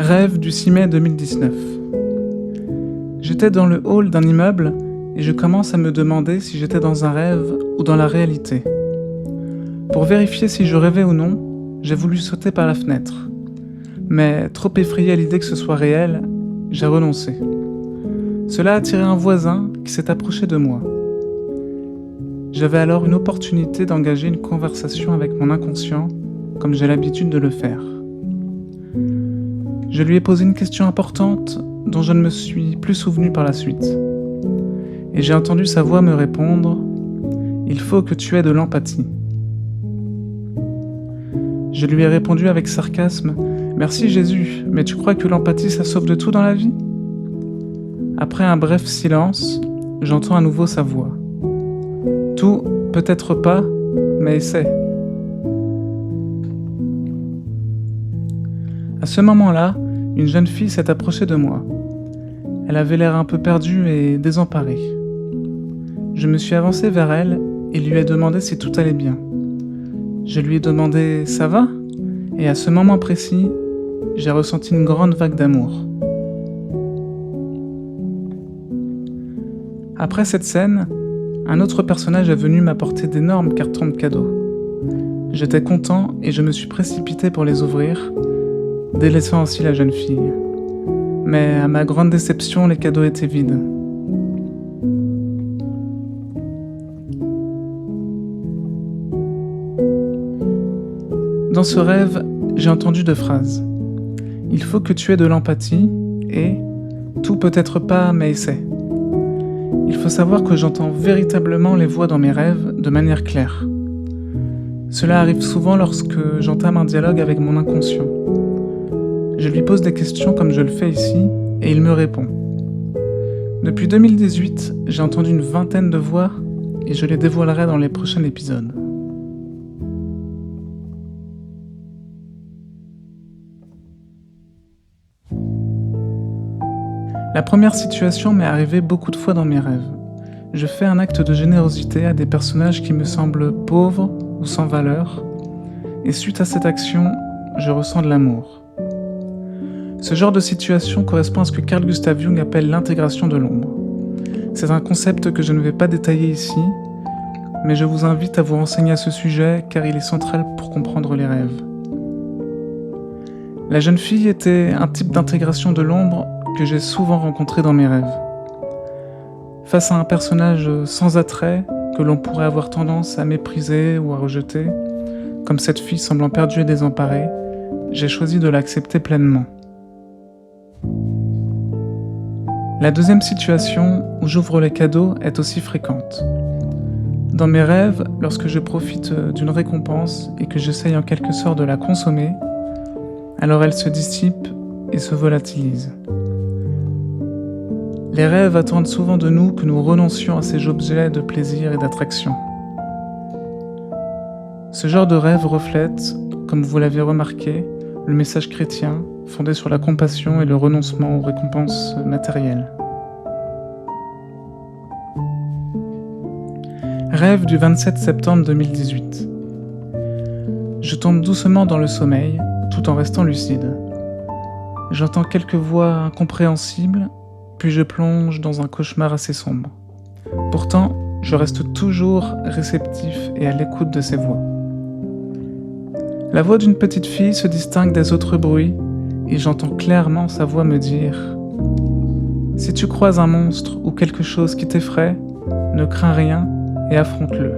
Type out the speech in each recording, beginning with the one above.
Rêve du 6 mai 2019. J'étais dans le hall d'un immeuble et je commence à me demander si j'étais dans un rêve ou dans la réalité. Pour vérifier si je rêvais ou non, j'ai voulu sauter par la fenêtre. Mais trop effrayé à l'idée que ce soit réel, j'ai renoncé. Cela a attiré un voisin qui s'est approché de moi. J'avais alors une opportunité d'engager une conversation avec mon inconscient, comme j'ai l'habitude de le faire. Je lui ai posé une question importante dont je ne me suis plus souvenu par la suite. Et j'ai entendu sa voix me répondre « Il faut que tu aies de l'empathie ». Je lui ai répondu avec sarcasme « Merci Jésus, mais tu crois que l'empathie ça sauve de tout dans la vie ?» Après un bref silence, j'entends à nouveau sa voix. « Tout, peut-être pas, mais essaie. » À ce moment-là, une jeune fille s'est approchée de moi. Elle avait l'air un peu perdue et désemparée. Je me suis avancé vers elle et lui ai demandé si tout allait bien. Je lui ai demandé « Ça va ?» et à ce moment précis, j'ai ressenti une grande vague d'amour. Après cette scène, un autre personnage est venu m'apporter d'énormes cartons de cadeaux. J'étais content et je me suis précipité pour les ouvrir, délaissant ainsi la jeune fille. Mais à ma grande déception, les cadeaux étaient vides. Dans ce rêve, j'ai entendu deux phrases. « Il faut que tu aies de l'empathie » et « Tout peut être pas, mais essaie ». Il faut savoir que j'entends véritablement les voix dans mes rêves de manière claire. Cela arrive souvent lorsque j'entame un dialogue avec mon inconscient. Je lui pose des questions comme je le fais ici, et il me répond. Depuis 2018, j'ai entendu une vingtaine de voix, et je les dévoilerai dans les prochains épisodes. La première situation m'est arrivée beaucoup de fois dans mes rêves. Je fais un acte de générosité à des personnages qui me semblent pauvres ou sans valeur, et suite à cette action, je ressens de l'amour. Ce genre de situation correspond à ce que Carl Gustav Jung appelle l'intégration de l'ombre. C'est un concept que je ne vais pas détailler ici, mais je vous invite à vous renseigner à ce sujet car il est central pour comprendre les rêves. La jeune fille était un type d'intégration de l'ombre que j'ai souvent rencontré dans mes rêves. Face à un personnage sans attrait que l'on pourrait avoir tendance à mépriser ou à rejeter, comme cette fille semblant perdue et désemparée, j'ai choisi de l'accepter pleinement. La deuxième situation où j'ouvre les cadeaux est aussi fréquente. Dans mes rêves, lorsque je profite d'une récompense et que j'essaye en quelque sorte de la consommer, alors elle se dissipe et se volatilise. Les rêves attendent souvent de nous que nous renoncions à ces objets de plaisir et d'attraction. Ce genre de rêve reflète, comme vous l'avez remarqué, le message chrétien fondé sur la compassion et le renoncement aux récompenses matérielles. Rêve du 27 septembre 2018. Je tombe doucement dans le sommeil, tout en restant lucide. J'entends quelques voix incompréhensibles, puis je plonge dans un cauchemar assez sombre. Pourtant, je reste toujours réceptif et à l'écoute de ces voix. La voix d'une petite fille se distingue des autres bruits et j'entends clairement sa voix me dire « Si tu croises un monstre ou quelque chose qui t'effraie, ne crains rien et affronte-le. »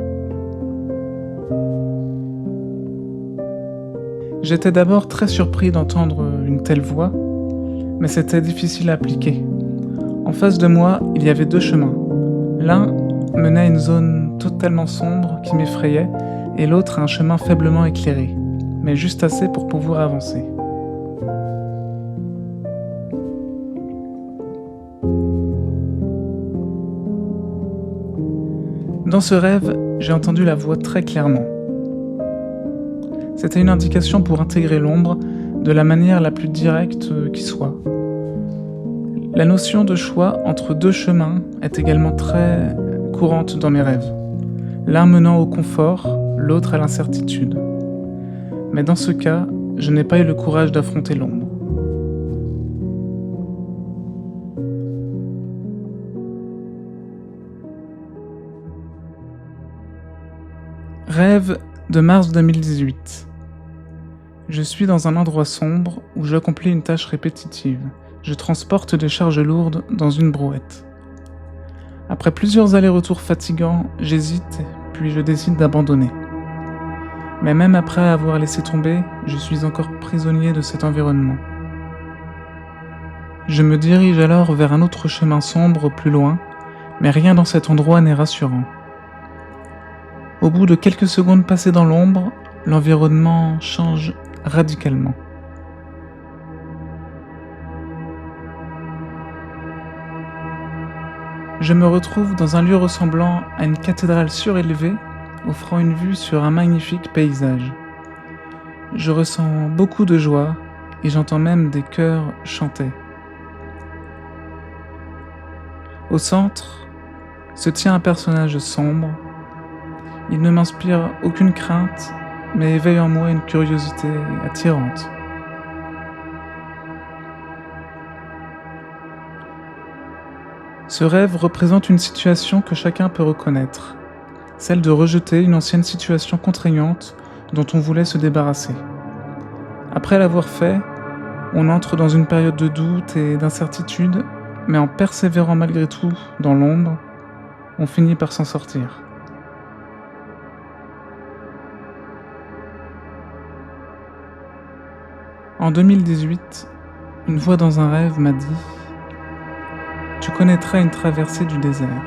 J'étais d'abord très surpris d'entendre une telle voix, mais c'était difficile à appliquer. En face de moi, il y avait deux chemins. L'un menait à une zone totalement sombre qui m'effrayait et l'autre à un chemin faiblement éclairé, mais juste assez pour pouvoir avancer. Dans ce rêve, j'ai entendu la voix très clairement. C'était une indication pour intégrer l'ombre de la manière la plus directe qui soit. La notion de choix entre deux chemins est également très courante dans mes rêves, l'un menant au confort, l'autre à l'incertitude. Mais dans ce cas, je n'ai pas eu le courage d'affronter l'ombre. Rêve de mars 2018. Je suis dans un endroit sombre où j'accomplis une tâche répétitive. Je transporte des charges lourdes dans une brouette. Après plusieurs allers-retours fatigants, j'hésite, puis je décide d'abandonner. Mais même après avoir laissé tomber, je suis encore prisonnier de cet environnement. Je me dirige alors vers un autre chemin sombre plus loin, mais rien dans cet endroit n'est rassurant. Au bout de quelques secondes passées dans l'ombre, l'environnement change radicalement. Je me retrouve dans un lieu ressemblant à une cathédrale surélevée, offrant une vue sur un magnifique paysage. Je ressens beaucoup de joie et j'entends même des chœurs chanter. Au centre se tient un personnage sombre. Il ne m'inspire aucune crainte, mais éveille en moi une curiosité attirante. Ce rêve représente une situation que chacun peut reconnaître, celle de rejeter une ancienne situation contraignante dont on voulait se débarrasser. Après l'avoir fait, on entre dans une période de doute et d'incertitude, mais en persévérant malgré tout dans l'ombre, on finit par s'en sortir. En 2018, une voix dans un rêve m'a dit « Tu connaîtras une traversée du désert ».